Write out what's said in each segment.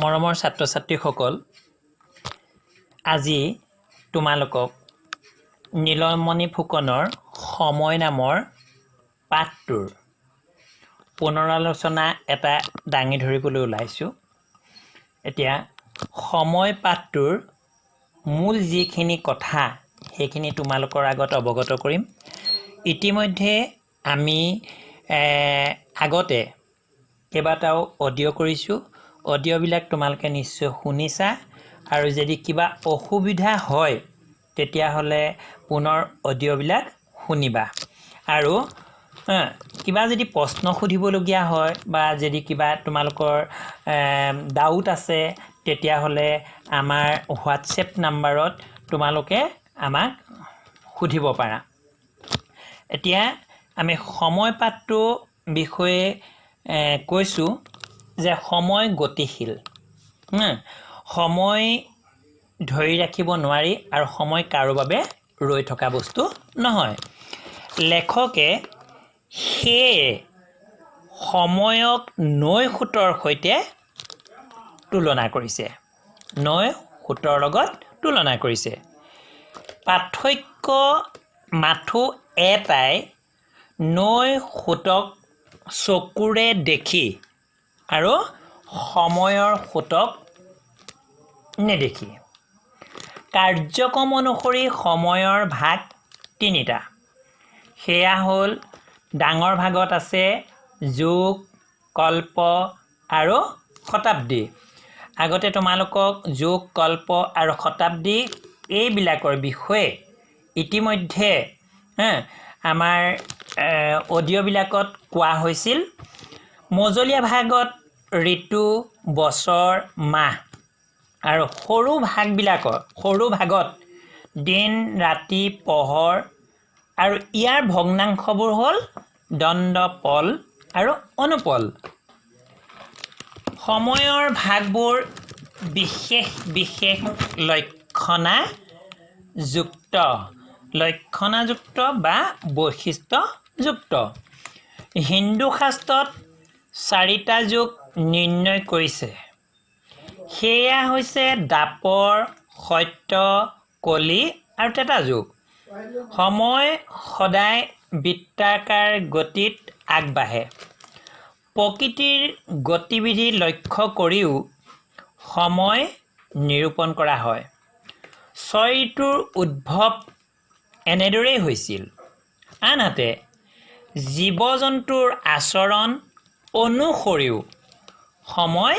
মৰমৰ ছাত্ৰ ছাত্ৰীসকল, আজি তোমালোকক নীলমণি ফুকনৰ সময় নামৰ পাঠটোৰ পুনৰালোচনা এটা দাঙি ধৰিবলৈ ওলাইছোঁ। এতিয়া সময় পাঠটোৰ মূল যিখিনি কথা সেইখিনি তোমালোকৰ আগত অৱগত কৰিম। ইতিমধ্যে আমি আগতে কেইবাটাও অডিঅ' কৰিছোঁ। অডিঅ'বিলাক তোমালোকে নিশ্চয় শুনিছা, আৰু যদি কিবা অসুবিধা হয় তেতিয়াহ'লে পুনৰ অডিঅ'বিলাক শুনিবা। আৰু কিবা যদি প্ৰশ্ন সুধিবলগীয়া হয় বা যদি কিবা তোমালোকৰ ডাউট আছে তেতিয়াহ'লে আমাৰ হোৱাটছএপ নাম্বাৰত তোমালোকে আমাক সুধিব পাৰা। এতিয়া আমি সময় পাঠটো বিষয়ে কৈছোঁ যে সময় গতিশীল। সময় ধৰি ৰাখিব নোৱাৰি আৰু সময় কাৰো বাবে ৰৈ থকা বস্তু নহয়। লেখকে সেয়ে সময়ক নৈ সোঁতৰ সৈতে তুলনা কৰিছে। নৈ সোঁতৰ লগত তুলনা কৰিছে। পাৰ্থক্য মাথো এটাই, নৈ সোঁতক চকুৰে দেখি আৰু সময়ৰ সোঁতক নেদেখি। কাৰ্যক্ৰম অনুসৰি সময়ৰ ভাগ তিনিটা। সেয়া হ'ল, ডাঙৰ ভাগত আছে যুগ, কল্প আৰু শতাব্দী। আগতে তোমালোকক যুগ, কল্প আৰু শতাব্দী এইবিলাকৰ বিষয়ে ইতিমধ্যে আমাৰ অডিঅ'বিলাকত কোৱা হৈছিল। মজলীয়া ভাগত ঋতু, বছৰ, মাহ, আৰু সৰু ভাগত দিন, ৰাতি, পোহৰ, আৰু ইয়াৰ ভগ্নাংশবোৰ হ'ল দণ্ড, পল আৰু অনুপল। সময়ৰ ভাগবোৰ বিশেষ বিশেষ লক্ষণাযুক্ত বা বৈশিষ্ট্যযুক্ত। হিন্দু শাস্ত্ৰত 4টা যুগ নিৰ্ণয় কৰিছে। সেয়া হৈছে দ্বাপৰ, সত্য, কলি আৰু ত্ৰেতা যুগ। সময় সদায় বৃত্তাকাৰ গতিত আগবাঢ়ে। প্ৰকৃতিৰ গতিবিধি লক্ষ্য কৰিও সময় নিৰূপণ কৰা হয়। 6 ঋতুৰ উদ্ভৱ এনেদৰেই হৈছিল। আনহাতে জীৱ-জন্তুৰ আচৰণ অনুসৰিও সময়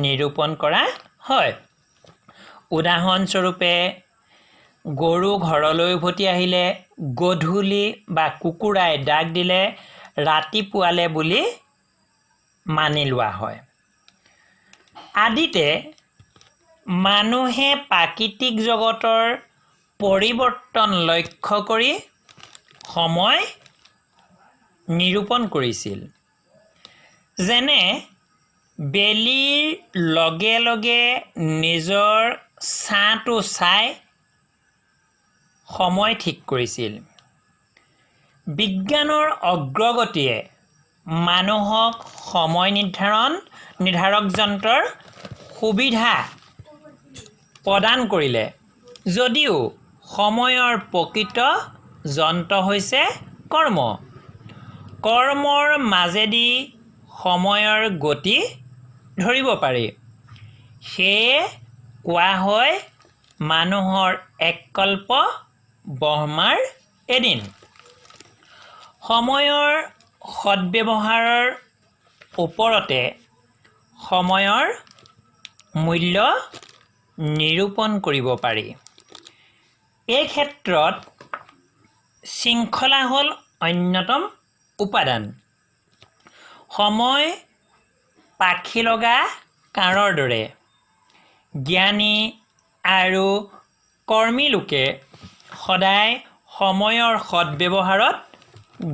নিৰূপণ কৰা হয়। উদাহৰণস্বৰূপে, গৰু ঘৰলৈ উভতি আহিলে, গধূলি বা কুকুৰাই ডাক দিলে ৰাতিপুৱালে বুলি মানি লোৱা হয়। আদিতে মানুহে প্ৰাকৃতিক জগতৰ পৰিৱৰ্তন লক্ষ্য কৰি সময় নিৰূপণ কৰিছিল। যেনে বেলিৰ লগে লগে নিজৰ ছাঁটো চাই সময় ঠিক কৰিছিল। বিজ্ঞানৰ অগ্ৰগতিয়ে মানুহক সময় নিৰ্ধাৰক যন্ত্ৰৰ সুবিধা প্ৰদান কৰিলে যদিও সময়ৰ প্ৰকৃত যন্ত্ৰ হৈছে কৰ্ম। কৰ্মৰ মাজেদি সময়ৰ গতি ধৰিব পাৰি। সেয়ে কোৱা হয়, মানুহৰ এক কল্প ব্ৰহ্মাৰ এদিন। সময়ৰ সদ্ব্যৱহাৰৰ ওপৰতে সময়ৰ মূল্য নিৰূপণ কৰিব পাৰি। এই ক্ষেত্ৰত শৃংখলা হ'ল অন্যতম উপাদান। সময় পাখি লগা কাঁড়ৰ দৰে। জ্ঞানী আৰু কৰ্মী লোকে সদায় সময়ৰ সদ্ব্যৱহাৰত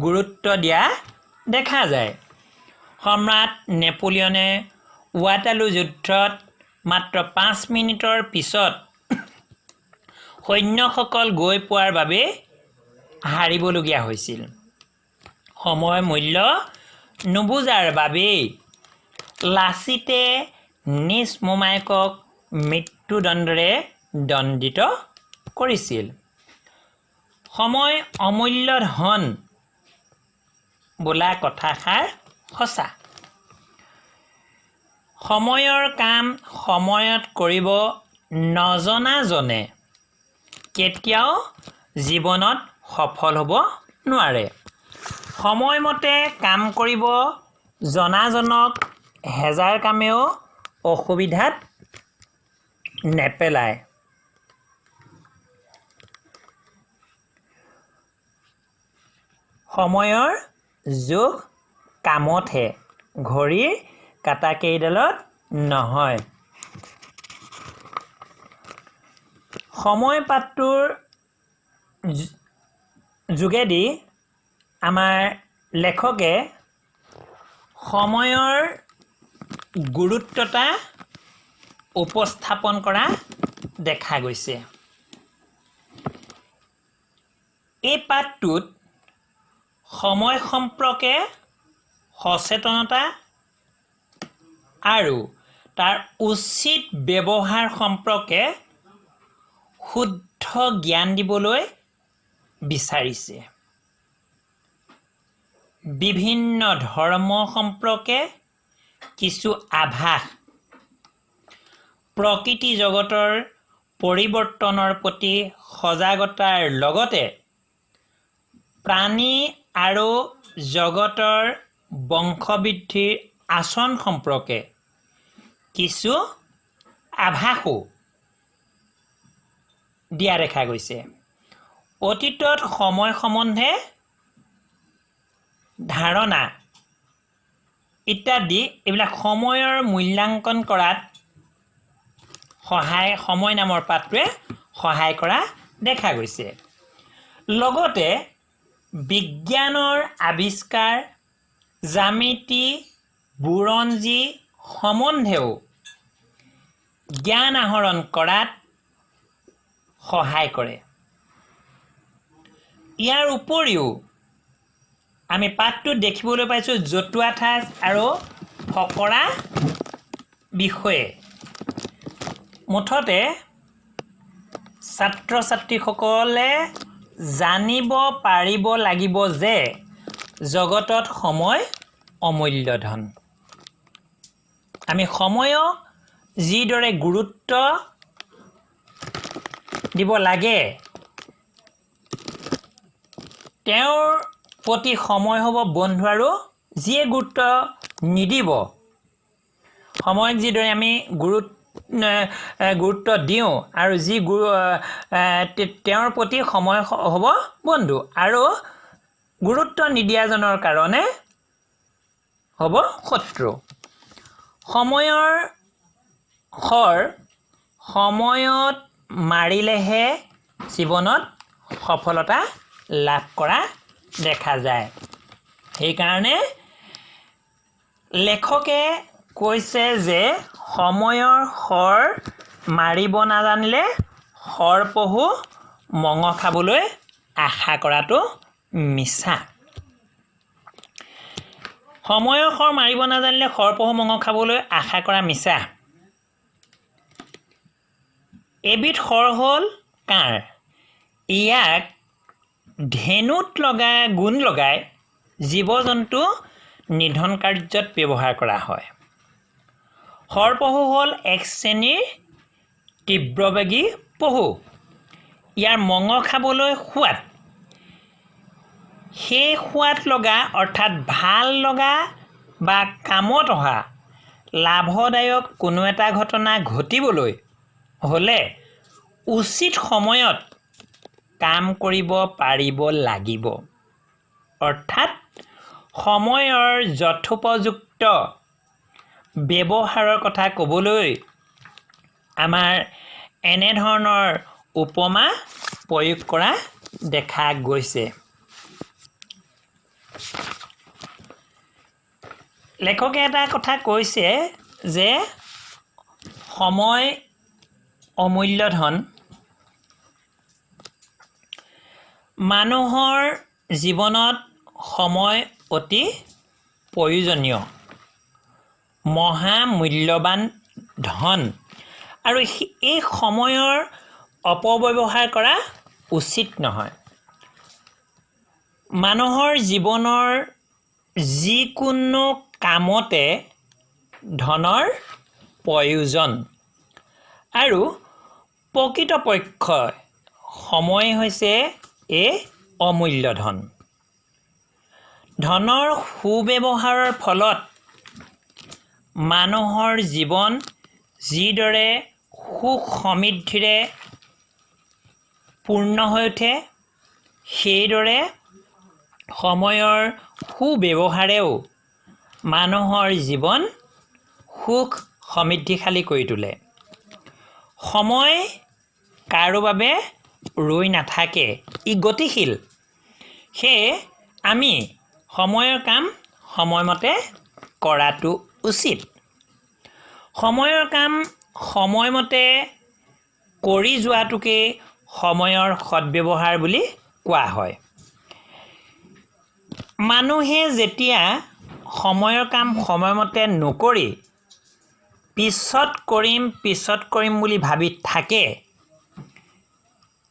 গুৰুত্ব দিয়া দেখা যায়। সম্ৰাট নেপোলিয়নে ৱাটাৰলু যুদ্ধত মাত্ৰ 5 মিনিটৰ পিছত সৈন্যসকল গৈ পোৱাৰ বাবে হাৰিবলগীয়া হৈছিল। সময়ৰ মূল্য নুবুজাৰ বাবেই লাচিতে নিজ মোমায়েকক মৃত্যুদণ্ডেৰে দণ্ডিত কৰিছিল। সময় অমূল্য ধন বোলা কথাষাৰ সঁচা। সময়ৰ কাম সময়ত কৰিব নজনাজনে কেতিয়াও জীৱনত সফল হ'ব নোৱাৰে। সময়মতে কাম কৰিব জনাজনক হেজাৰ কামেও অসুবিধাত নেপেলায়। সময়ৰ জোখ কামতহে, ঘড়ীৰ কাঁটাকেইডালত নহয়। সময় পাঠটোৰ যোগেদি আমাৰ লেখকে সময়ৰ গুৰুত্বতা উপস্থাপন কৰা দেখা গৈছে। এই পাঠটোত সময় সম্পৰ্কে সচেতনতা আৰু তাৰ উচিত ব্যৱহাৰ সম্পৰ্কে শুদ্ধ জ্ঞান দিবলৈ বিচাৰিছে। বিভিন্ন ধৰ্ম সম্পৰ্কে কিছু আভাস, প্ৰকৃতি জগতৰ পৰিৱৰ্তনৰ প্ৰতি সজাগতাৰ লগতে প্ৰাণী আৰু জগতৰ বংশবৃদ্ধিৰ আচৰণ সম্পৰ্কে কিছু আভাসো দিয়া দেখা গৈছে। অতীতত সময় সম্বন্ধে ধাৰণা ইত্যাদি এইবিলাক সময়ৰ মূল্যাংকন কৰাত সময় নামৰ পাঠটোৱে সহায় কৰা দেখা গৈছে। লগতে বিজ্ঞানৰ আৱিষ্কাৰ, জ্যামিতি, বুৰঞ্জী সম্বন্ধেও জ্ঞান আহৰণ কৰাত সহায় কৰে। ইয়াৰ উপৰিও আমি পাঠটোত দেখিবলৈ পাইছোঁ জতুৱা ঠাঁচ আৰু ফকৰা বিষয়ে। মুঠতে ছাত্ৰ ছাত্ৰীসকলে জানিব পাৰিব লাগিব যে জগতত সময় অমূল্য ধন। আমি সময়ক যিদৰে গুৰুত্ব দিব লাগে তেওঁৰ প্ৰতি সময় হ'ব বন্ধু, আৰু যিয়ে গুৰুত্ব নিদিব, সময়ক যিদৰে আমি গুৰুত্ব দিওঁ আৰু যি তেওঁৰ প্ৰতি সময় হ'ব বন্ধু, আৰু গুৰুত্ব নিদিয়াজনৰ কাৰণে হ'ব শত্ৰু। সময়ৰ খৰ সময়ত মাৰিলেহে জীৱনত সফলতা লাভ কৰা দেখা যায়। সেইকাৰণে লেখকে কৈছে যে সময়ৰ খৰ মাৰিব নাজানিলে সৰপহু মঙহ খাবলৈ আশা কৰাটো মিছা। সময়ৰ খৰ মাৰিব নাজানিলে সৰপহু মঙহ খাবলৈ আশা কৰা মিছা। এবিধ খৰ হ'ল কাঁড়। ইয়াক ধেনুত গুণ লগাই জীৱ জন্তু নিধন কাৰ্যত ব্যৱহাৰ কৰা হয়। সৰপহু হ'ল এক শ্ৰেণীৰ তীব্ৰবেগী পহু। ইয়াৰ মঙহ খাবলৈ সোৱাদ। সেই সোৱাদ লগা অৰ্থাৎ ভাল লগা বা কামত অহা লাভদায়ক কোনো এটা ঘটনা ঘটিবলৈ হ'লে উচিত সময়ত কাম কৰিব পাৰিব লাগিব। অৰ্থাৎ সময়ৰ যথোপযুক্ত ব্যৱহাৰৰ কথা ক'বলৈ আমাৰ এনেধৰণৰ উপমা প্ৰয়োগ কৰা দেখা গৈছে। লেখকে এটা কথা কৈছে যে সময় অমূল্য ধন। মানুহৰ জীৱনত সময় অতি প্ৰয়োজনীয়, মহামূল্যৱান ধন আৰু এই সময়ৰ অপব্যৱহাৰ কৰা উচিত নহয়। মানুহৰ জীৱনৰ যিকোনো কামতে ধনৰ প্ৰয়োজন আৰু প্ৰকৃতপক্ষে সময় হৈছে এই অমূল্য ধন। ধনৰ সুব্যৱহাৰৰ ফলত মানুহৰ জীৱন যিদৰে সুখ সমৃদ্ধিৰে পূৰ্ণ হৈ উঠে, সেইদৰে সময়ৰ সুব্যৱহাৰেও মানুহৰ জীৱন সুখ সমৃদ্ধিশালী কৰি তোলে। সময় কাৰো বাবে ৰৈ নাথাকে, ই গতিশীল। সেয়ে আমি সময়ৰ কাম সময়মতে কৰাটো উচিত। সময়ৰ কাম সময়মতে কৰি যোৱাটোকে সময়ৰ সদ্ব্যৱহাৰ বুলি কোৱা হয়। মানুহে যেতিয়া সময়ৰ কাম সময়মতে নকৰি পিছত কৰিম বুলি ভাবি থাকে,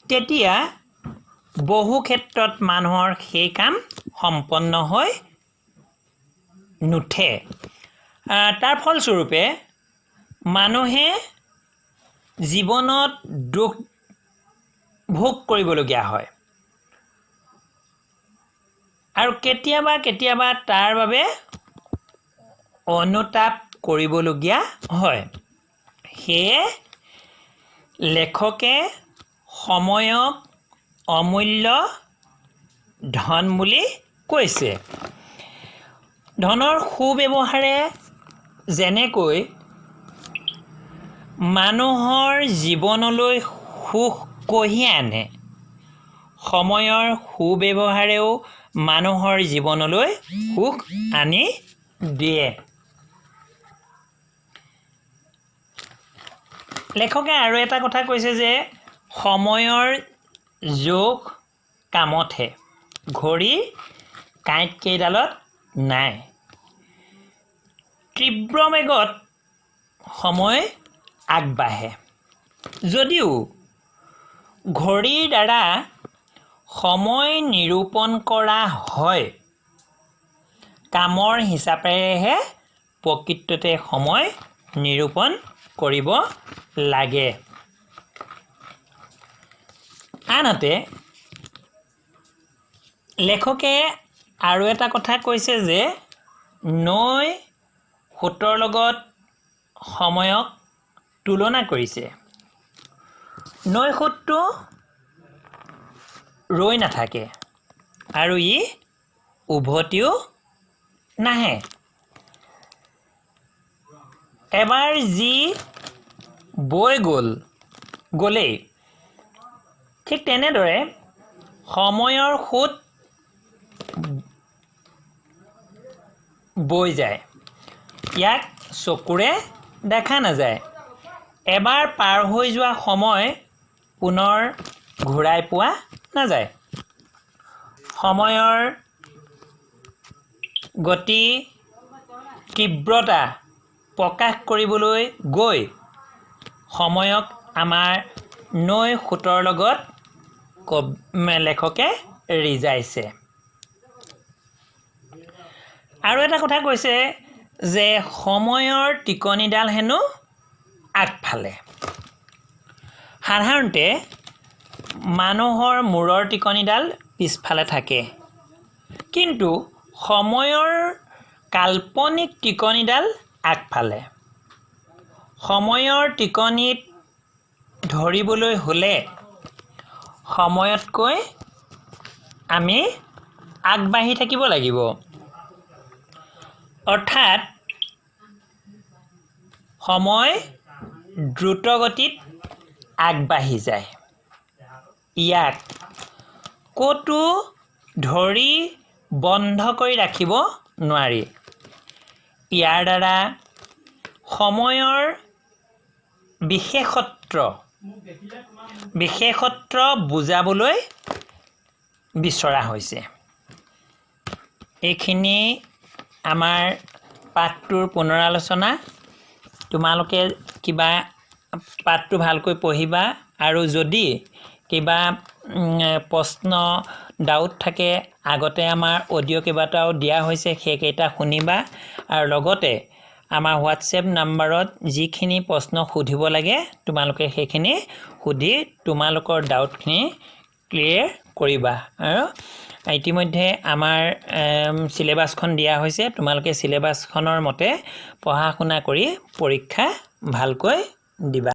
তেতিয়া বহু ক্ষেত্ৰত মানুহৰ সেই কাম সম্পন্ন হৈ নুঠে। তাৰ ফলস্বৰূপে মানুহে জীৱনত দুখ ভোগ কৰিবলগীয়া হয় আৰু কেতিয়াবা তাৰ বাবে অনুতাপ কৰিবলগীয়া হয়। সেয়ে লেখকে সময়ক অমূল্য ধন বুলি কৈছে। ধনৰ সুব্যৱহাৰে যেনেকৈ মানুহৰ জীৱনলৈ সুখ কঢ়িয়াই আনে, সময়ৰ সুব্যৱহাৰেও মানুহৰ জীৱনলৈ সুখ আনি দিয়ে। লেখকে আৰু এটা কথা কৈছে যে সময়ৰ জোখ কামতহে, ঘড়ী কাঁইট কেইডালত নাই। তীব্ৰ বেগত সময় আগবাঢ়ে যদিও ঘড়ীৰ দ্বাৰা সময় নিৰূপণ কৰা হয়, কামৰ হিচাপেৰেহে প্ৰকৃততে সময় নিৰূপণ কৰিব লাগে। আনহাতে লেখকে আৰু এটা কথা কৈছে যে নৈ সোঁতৰ লগত সময়ক তুলনা কৰিছে। নৈ সোঁতটো ৰৈ নাথাকে আৰু ই উভতিও নাহে। এবাৰ যি বৈ গ'লেই, ঠিক তেনেদৰে সময়ৰ সোঁত বৈ যায়, ইয়াক চকুৰে দেখা নাযায়। এবাৰ পাৰ হৈ যোৱা সময় পুনৰ ঘূৰাই পোৱা নাযায়। সময়ৰ গতি তীব্ৰতা প্ৰকাশ কৰিবলৈ গৈ সময়ক আমাৰ নৈ সোঁতৰ লগত লেখকে ৰিজাইছে। আৰু এটা কথা কৈছে যে সময়ৰ টিকনিডাল হেনো আগফালে। সাধাৰণতে মানুহৰ মূৰৰ টিকনিডাল পিছফালে থাকে, কিন্তু সময়ৰ কাল্পনিক টিকনিডাল আগফালে। সময়ৰ টিকনিত ধৰিবলৈ হ'লে সময়তকৈ আমি আগবাঢ়ি থাকিব লাগিব। অৰ্থাৎ সময় দ্ৰুতগতিত আগবাঢ়ি যায়। ইয়াক ক'তো ধৰি বন্ধ কৰি ৰাখিব নোৱাৰি। ইয়াৰ দ্বাৰা সময়ৰ বিশেষত্ব বুজাবলৈ বিচৰা হৈছে। এইখিনি আমাৰ পাঠটোৰ পুনৰালোচনা। তোমালোকে কিবা পাঠটো ভালকৈ পঢ়িবা আৰু যদি কিবা প্ৰশ্ন ডাউট থাকে আগতে আমাৰ অডিঅ' কেইবাটাও দিয়া হৈছে সেইকেইটা শুনিবা আৰু লগতে আমাৰ হোৱাটছএপ নাম্বাৰত যিখিনি প্ৰশ্ন সুধিব লাগে তোমালোকে সেইখিনি সুধি তোমালোকৰ ডাউটখিনি ক্লিয়াৰ কৰিবা আৰু ইতিমধ্যে আমাৰ সিলেবাসখন দিয়া হৈছে তোমালোকে সিলেবাসখনৰ মতে পঢ়া শুনা কৰি পৰীক্ষা ভালকৈ দিবা